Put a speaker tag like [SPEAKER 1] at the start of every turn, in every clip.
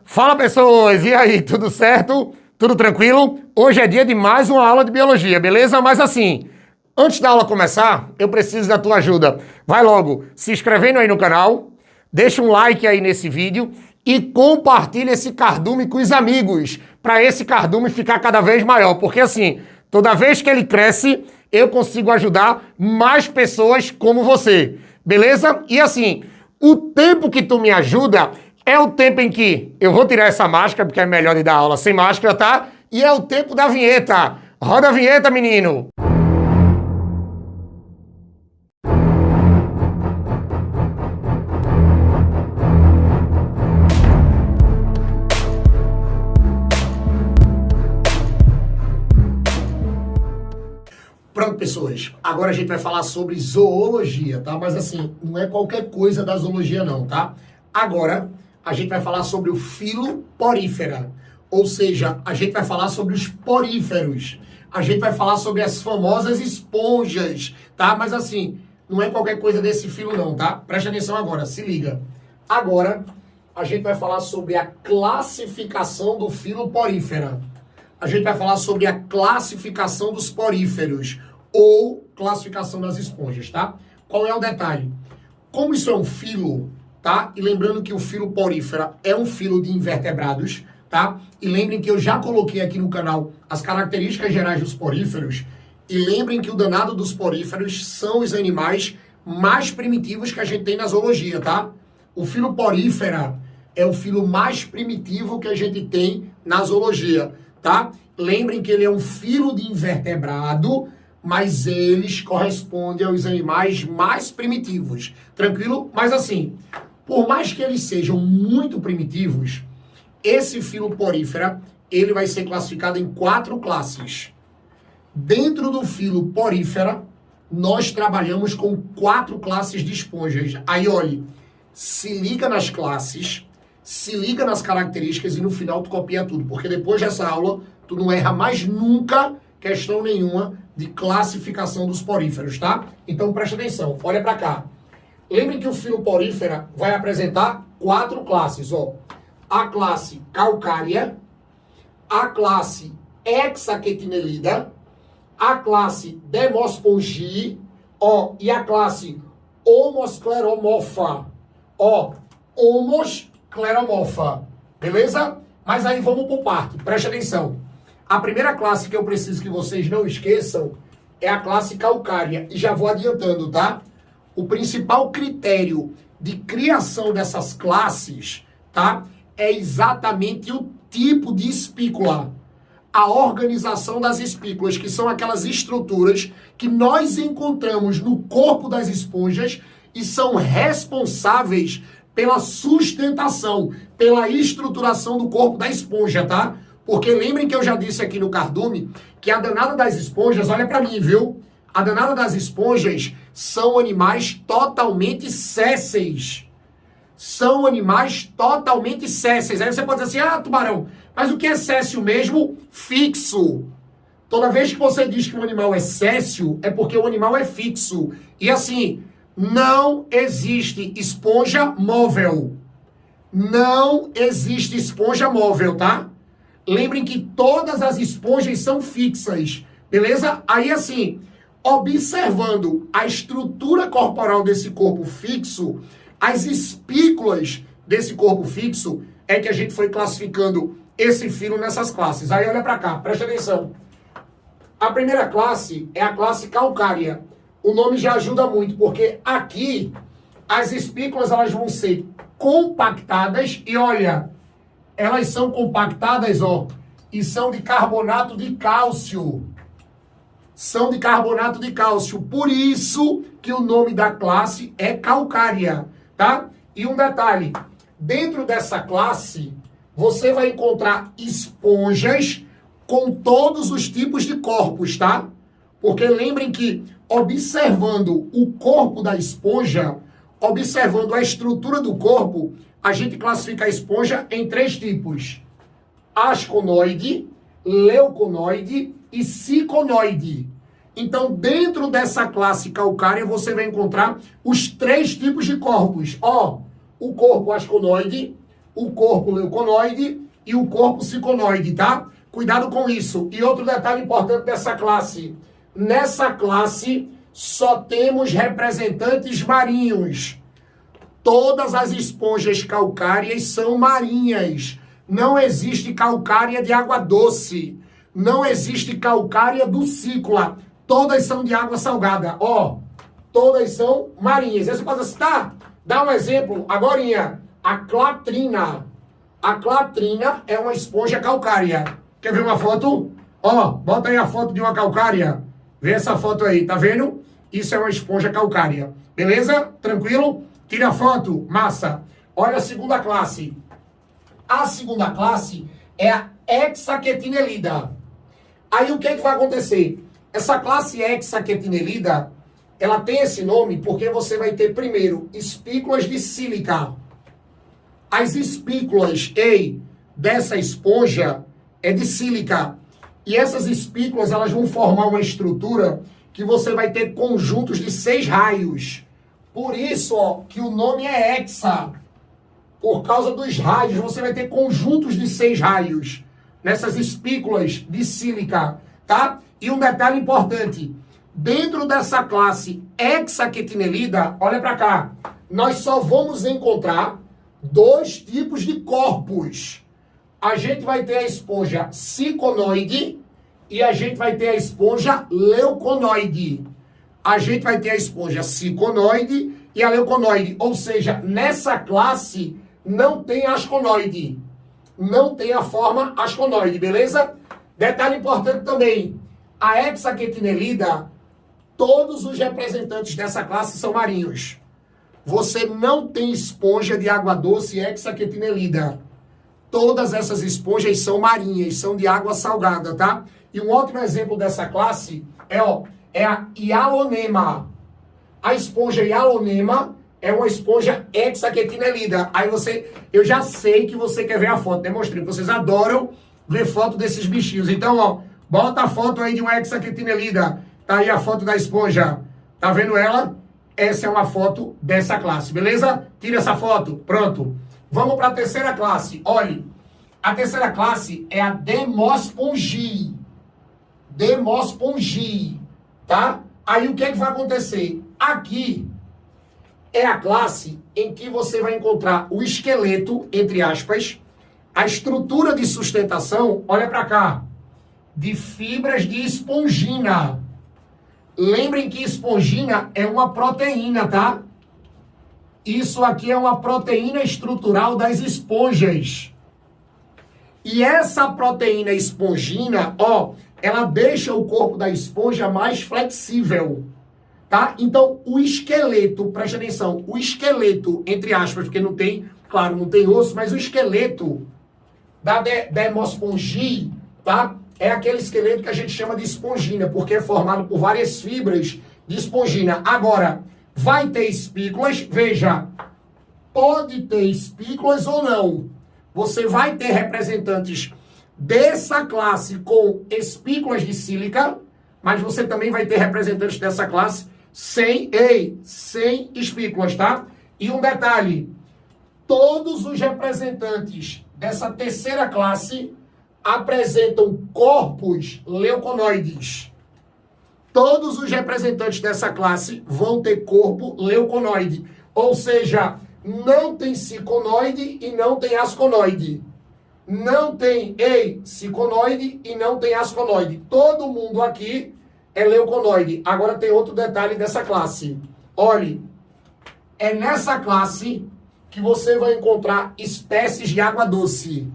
[SPEAKER 1] Fala pessoas, e aí, tudo certo? Tudo tranquilo? Hoje é dia de mais uma aula de biologia, beleza? Mas assim, antes da aula começar, eu preciso da tua ajuda. Vai logo se inscrevendo aí no canal, deixa um like aí nesse vídeo e compartilha esse cardume com os amigos, para esse cardume ficar cada vez maior, porque assim, toda vez que ele cresce, eu consigo ajudar mais pessoas como você, beleza? E assim, o tempo que tu me ajuda é o tempo em que eu vou tirar essa máscara, porque é melhor de dar aula sem máscara, tá? E é o tempo da vinheta. Roda a vinheta, menino! Pronto, pessoas. Agora a gente vai falar sobre zoologia, tá? Mas assim, não é qualquer coisa da zoologia não, tá? Agora a gente vai falar sobre o filo porífera. Ou seja, a gente vai falar sobre os poríferos. A gente vai falar sobre as famosas esponjas, tá? Mas assim, não é qualquer coisa desse filo não, tá? Presta atenção agora, se liga. Agora a gente vai falar sobre a classificação do filo porífera. A gente vai falar sobre a classificação dos poríferos ou classificação das esponjas, tá? Qual é o detalhe? Como isso é um filo, tá? E lembrando que o filo porífera é um filo de invertebrados, tá? E lembrem que eu já coloquei aqui no canal as características gerais dos poríferos. E lembrem que o danado dos poríferos são os animais mais primitivos que a gente tem na zoologia, tá? O filo porífera é o filo mais primitivo que a gente tem na zoologia, tá? Lembrem que ele é um filo de invertebrado, mas eles correspondem aos animais mais primitivos. Tranquilo? Mas assim, por mais que eles sejam muito primitivos, esse filo porífera, ele vai ser classificado em 4 classes. Dentro do filo porífera, nós trabalhamos com 4 classes de esponjas. Aí, olhe, se liga nas classes, se liga nas características e no final tu copia tudo, porque depois dessa aula tu não erra mais nunca questão nenhuma de classificação dos poríferos, tá? Então presta atenção, olha pra cá. Lembrem que o filo porífera vai apresentar 4 classes, ó. A classe calcária, a classe hexaquetinelida, a classe demospongi, ó, e a classe homoscleromorfa, ó, homoscleromorfa, beleza? Mas aí vamos por parte, preste atenção. A primeira classe que eu preciso que vocês não esqueçam é a classe calcária. E já vou adiantando, tá? O principal critério de criação dessas classes, tá? É exatamente o tipo de espícula. A organização das espículas, que são aquelas estruturas que nós encontramos no corpo das esponjas e são responsáveis pela sustentação, pela estruturação do corpo da esponja, tá? Porque lembrem que eu já disse aqui no cardume que a danada das esponjas, olha pra mim, viu? A danada das esponjas são animais totalmente sésseis. São animais totalmente sésseis. Aí você pode dizer assim, ah, tubarão, mas o que é céssio mesmo? Fixo. Toda vez que você diz que um animal é céssio, é porque o animal é fixo. E assim, não existe esponja móvel. Não existe esponja móvel, tá? Lembrem que todas as esponjas são fixas, beleza? Aí assim, observando a estrutura corporal desse corpo fixo, as espículas desse corpo fixo, é que a gente foi classificando esse filo nessas classes. Aí olha pra cá, presta atenção. A primeira classe é a classe calcária. O nome já ajuda muito, porque aqui as espículas elas vão ser compactadas e olha, elas são compactadas, ó, e são de carbonato de cálcio. São de carbonato de cálcio. Por isso que o nome da classe é calcária, tá? E um detalhe, dentro dessa classe, você vai encontrar esponjas com todos os tipos de corpos, tá? Porque lembrem que, observando o corpo da esponja, observando a estrutura do corpo, a gente classifica a esponja em 3 tipos. Asconoide, leuconoide e ciconoide. Então, dentro dessa classe calcária, você vai encontrar os 3 tipos de corpos. Ó, o corpo asconoide, o corpo leuconoide e o corpo ciconoide, tá? Cuidado com isso. E outro detalhe importante dessa classe. Nessa classe, só temos representantes marinhos. Todas as esponjas calcárias são marinhas. Não existe calcária de água doce. Não existe calcária dulcícola. Todas são de água salgada. Ó, todas são marinhas. Aí você pode citar, dá um exemplo, agorinha. A clatrina. A clatrina é uma esponja calcária. Quer ver uma foto? Ó, bota aí a foto de uma calcária. Vê essa foto aí, tá vendo? Isso é uma esponja calcária. Beleza? Tranquilo? Tira a foto. Massa. Olha a segunda classe. A segunda classe é a hexaquetinelida. Aí o que vai acontecer? Essa classe hexaquetinelida, ela tem esse nome porque você vai ter primeiro espículas de sílica. As espículas, dessa esponja é de sílica. E essas espículas, elas vão formar uma estrutura que você vai ter conjuntos de 6 raios. Por isso, ó, que o nome é hexa. Por causa dos raios, você vai ter conjuntos de 6 raios nessas espículas de sílica, tá? E um detalhe importante, dentro dessa classe hexaquetinelida, olha para cá, nós só vamos encontrar 2 tipos de corpos. A gente vai ter a esponja ciconoide e a gente vai ter a esponja leuconoide. A gente vai ter a esponja ciconoide e a leuconoide. Ou seja, nessa classe não tem asconoide. Não tem a forma asconoide, beleza? Detalhe importante também. A hexaquetinelida, todos os representantes dessa classe são marinhos. Você não tem esponja de água doce hexaquetinelida. Todas essas esponjas são marinhas, são de água salgada, tá? E um ótimo exemplo dessa classe é a hialonema. A esponja hialonema é uma esponja hexaquetinelida. Aí eu já sei que você quer ver a foto, demonstrei. Vocês adoram ver foto desses bichinhos. Então, ó, bota a foto aí de uma hexaquetinelida. Tá aí a foto da esponja. Tá vendo ela? Essa é uma foto dessa classe, beleza? Tira essa foto. Pronto. Vamos para a terceira classe. Olhe, a terceira classe é a Demospongiae. Demospongiae, tá? Aí o que é que vai acontecer? Aqui é a classe em que você vai encontrar o esqueleto, entre aspas, a estrutura de sustentação, olha para cá, de fibras de espongina. Lembrem que espongina é uma proteína, tá? Isso aqui é uma proteína estrutural das esponjas. E essa proteína espongina, ó, ela deixa o corpo da esponja mais flexível, tá? Então, o esqueleto, preste atenção, o esqueleto, entre aspas, porque não tem, claro, não tem osso, mas o esqueleto da Demospongiae, tá? É aquele esqueleto que a gente chama de espongina, porque é formado por várias fibras de espongina. Agora, vai ter espículas, veja, pode ter espículas ou não. Você vai ter representantes dessa classe com espículas de sílica, mas você também vai ter representantes dessa classe sem espículas, tá? E um detalhe, todos os representantes dessa terceira classe apresentam corpos leuconoides. Todos os representantes dessa classe vão ter corpo leuconoide. Ou seja, não tem ciconoide e não tem asconoide. Não tem ciconoide e não tem asconoide. Todo mundo aqui é leuconoide. Agora tem outro detalhe dessa classe. Olhe, é nessa classe que você vai encontrar espécies de água doce.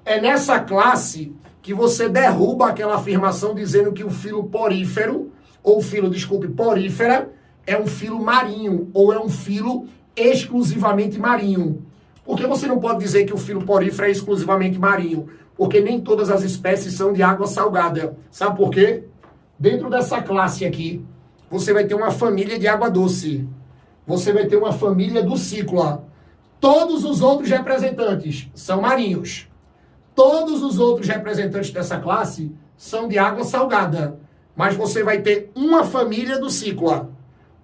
[SPEAKER 1] É nessa classe que você derruba aquela afirmação dizendo que o filo porífero, ou filo, porífera, é um filo marinho, ou é um filo exclusivamente marinho. Por que você não pode dizer que o filo porífero é exclusivamente marinho? Porque nem todas as espécies são de água salgada. Sabe por quê? Dentro dessa classe aqui, você vai ter uma família de água doce. Você vai ter uma família dulcícola. Todos os outros representantes são marinhos. Todos os outros representantes dessa classe são de água salgada. Mas você vai ter uma família dulcícola.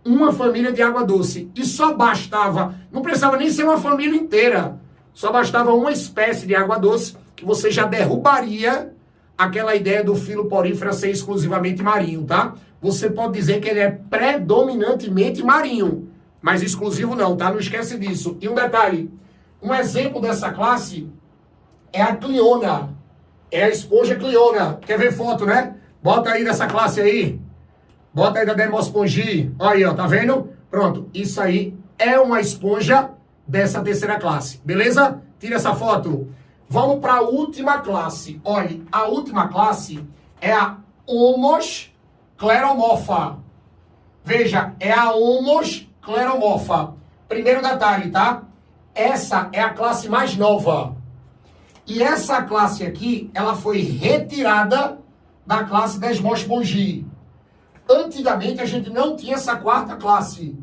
[SPEAKER 1] Uma família de água doce. E só bastava, não precisava nem ser uma família inteira. só bastava uma espécie de água doce que você já derrubaria aquela ideia do filo porífera ser exclusivamente marinho, tá? Você pode dizer que ele é predominantemente marinho, mas exclusivo não, tá? Não esquece disso. E um detalhe, um exemplo dessa classe é a Cliona, é a esponja Cliona. Quer ver foto, né? Bota aí dessa classe aí. Bota aí da Dermospongi. Olha aí, ó, tá vendo? Pronto, isso aí é uma esponja dessa terceira classe, beleza? Tira essa foto. Vamos para a última classe. Olha, a última classe é a Homos Cleromorpha. Veja, é a Homos Cleromorpha. Primeiro detalhe, tá? Essa é a classe mais nova. E essa classe aqui, ela foi retirada da classe Desmospongi. Antigamente, a gente não tinha essa quarta classe.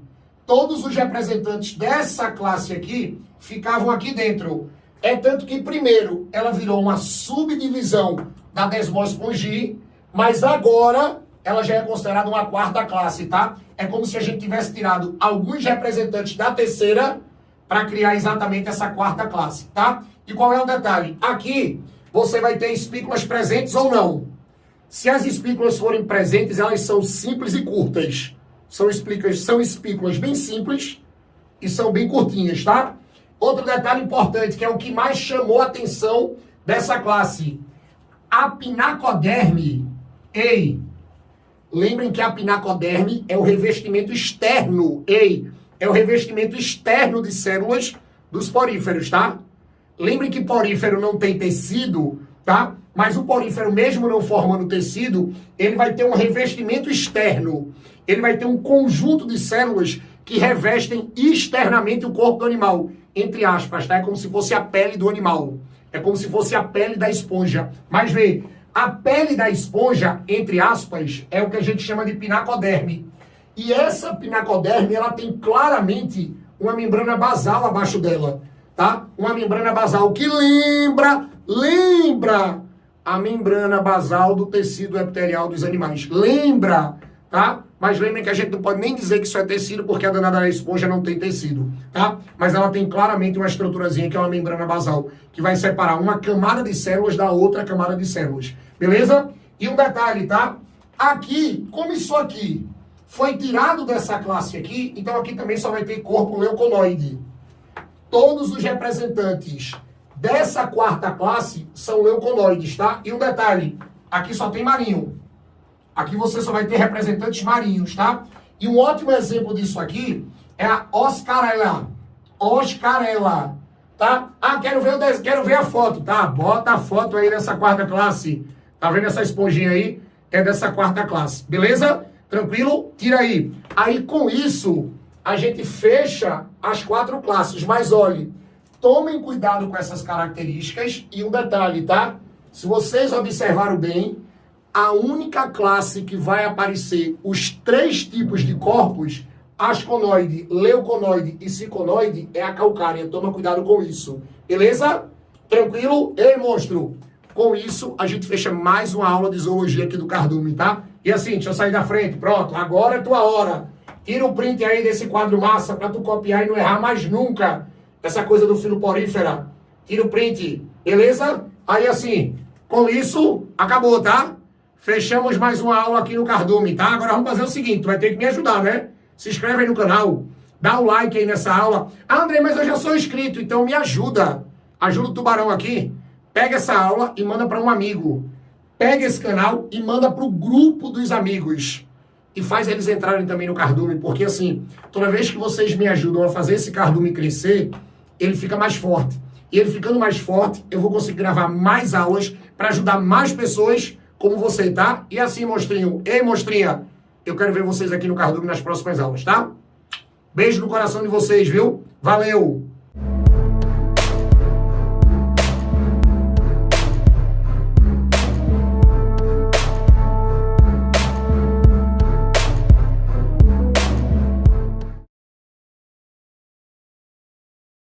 [SPEAKER 1] Todos os representantes dessa classe aqui ficavam aqui dentro. É tanto que, primeiro, ela virou uma subdivisão da Desmospongi, mas agora ela já é considerada uma quarta classe, tá? É como se a gente tivesse tirado alguns representantes da terceira para criar exatamente essa quarta classe, tá? E qual é o detalhe? Aqui, você vai ter espículas presentes ou não. Se as espículas forem presentes, elas são simples e curtas. São espículas bem simples e são bem curtinhas, tá? Outro detalhe importante, que é o que mais chamou a atenção dessa classe. A pinacoderme. Ei, lembrem que a pinacoderme é o revestimento externo. Ei, é o revestimento externo de células dos poríferos, tá? Lembrem que porífero não tem tecido, tá? Mas o porífero, mesmo não formando tecido, ele vai ter um revestimento externo. Ele vai ter um conjunto de células que revestem externamente o corpo do animal. Entre aspas, tá? É como se fosse a pele do animal. É como se fosse a pele da esponja. Mas vê, a pele da esponja, entre aspas, é o que a gente chama de pinacoderme. E essa pinacoderme, ela tem claramente uma membrana basal abaixo dela, tá? Uma membrana basal que lembra a membrana basal do tecido epitelial dos animais. Lembra, tá? Mas lembrem que a gente não pode nem dizer que isso é tecido, porque a danada da esponja não tem tecido, tá? Mas ela tem claramente uma estruturazinha que é uma membrana basal, que vai separar uma camada de células da outra camada de células, beleza? E um detalhe, tá? Aqui, como isso aqui foi tirado dessa classe aqui, então aqui também só vai ter corpo leuconoide. Todos os representantes dessa quarta classe são leuconoides, tá? E um detalhe, aqui só tem marinho. Aqui você só vai ter representantes marinhos, tá? E um ótimo exemplo disso aqui é a Oscarella. Oscarella, tá? Ah, quero ver a foto, tá? Bota a foto aí dessa quarta classe. Tá vendo essa esponjinha aí? É dessa quarta classe, beleza? Tranquilo? Tira aí. Aí com isso, a gente fecha as 4 classes. Mas olhe, tomem cuidado com essas características. E um detalhe, tá? Se vocês observaram bem, a única classe que vai aparecer os 3 tipos de corpos, asconoide, leuconoide e ciconoide, é a calcária. Toma cuidado com isso. Beleza? Tranquilo? Ei, monstro! Com isso, a gente fecha mais uma aula de zoologia aqui do Cardume, tá? E assim, deixa eu sair da frente. Pronto, agora é tua hora. Tira o print aí desse quadro massa pra tu copiar e não errar mais nunca essa coisa do filo porífera. Tira o print, beleza? Aí assim, com isso, acabou, tá? Fechamos mais uma aula aqui no Cardume, tá? Agora vamos fazer o seguinte, tu vai ter que me ajudar, né? Se inscreve aí no canal, dá o like aí nessa aula. Ah, André, mas eu já sou inscrito, então me ajuda. Ajuda o Tubarão aqui. Pega essa aula e manda para um amigo. Pega esse canal e manda para o grupo dos amigos. E faz eles entrarem também no Cardume, porque assim, toda vez que vocês me ajudam a fazer esse Cardume crescer, ele fica mais forte. E ele ficando mais forte, eu vou conseguir gravar mais aulas para ajudar mais pessoas como você, tá? E assim, monstrinho. Ei, monstrinha, eu quero ver vocês aqui no Cardume nas próximas aulas, tá? Beijo no coração de vocês, viu? Valeu!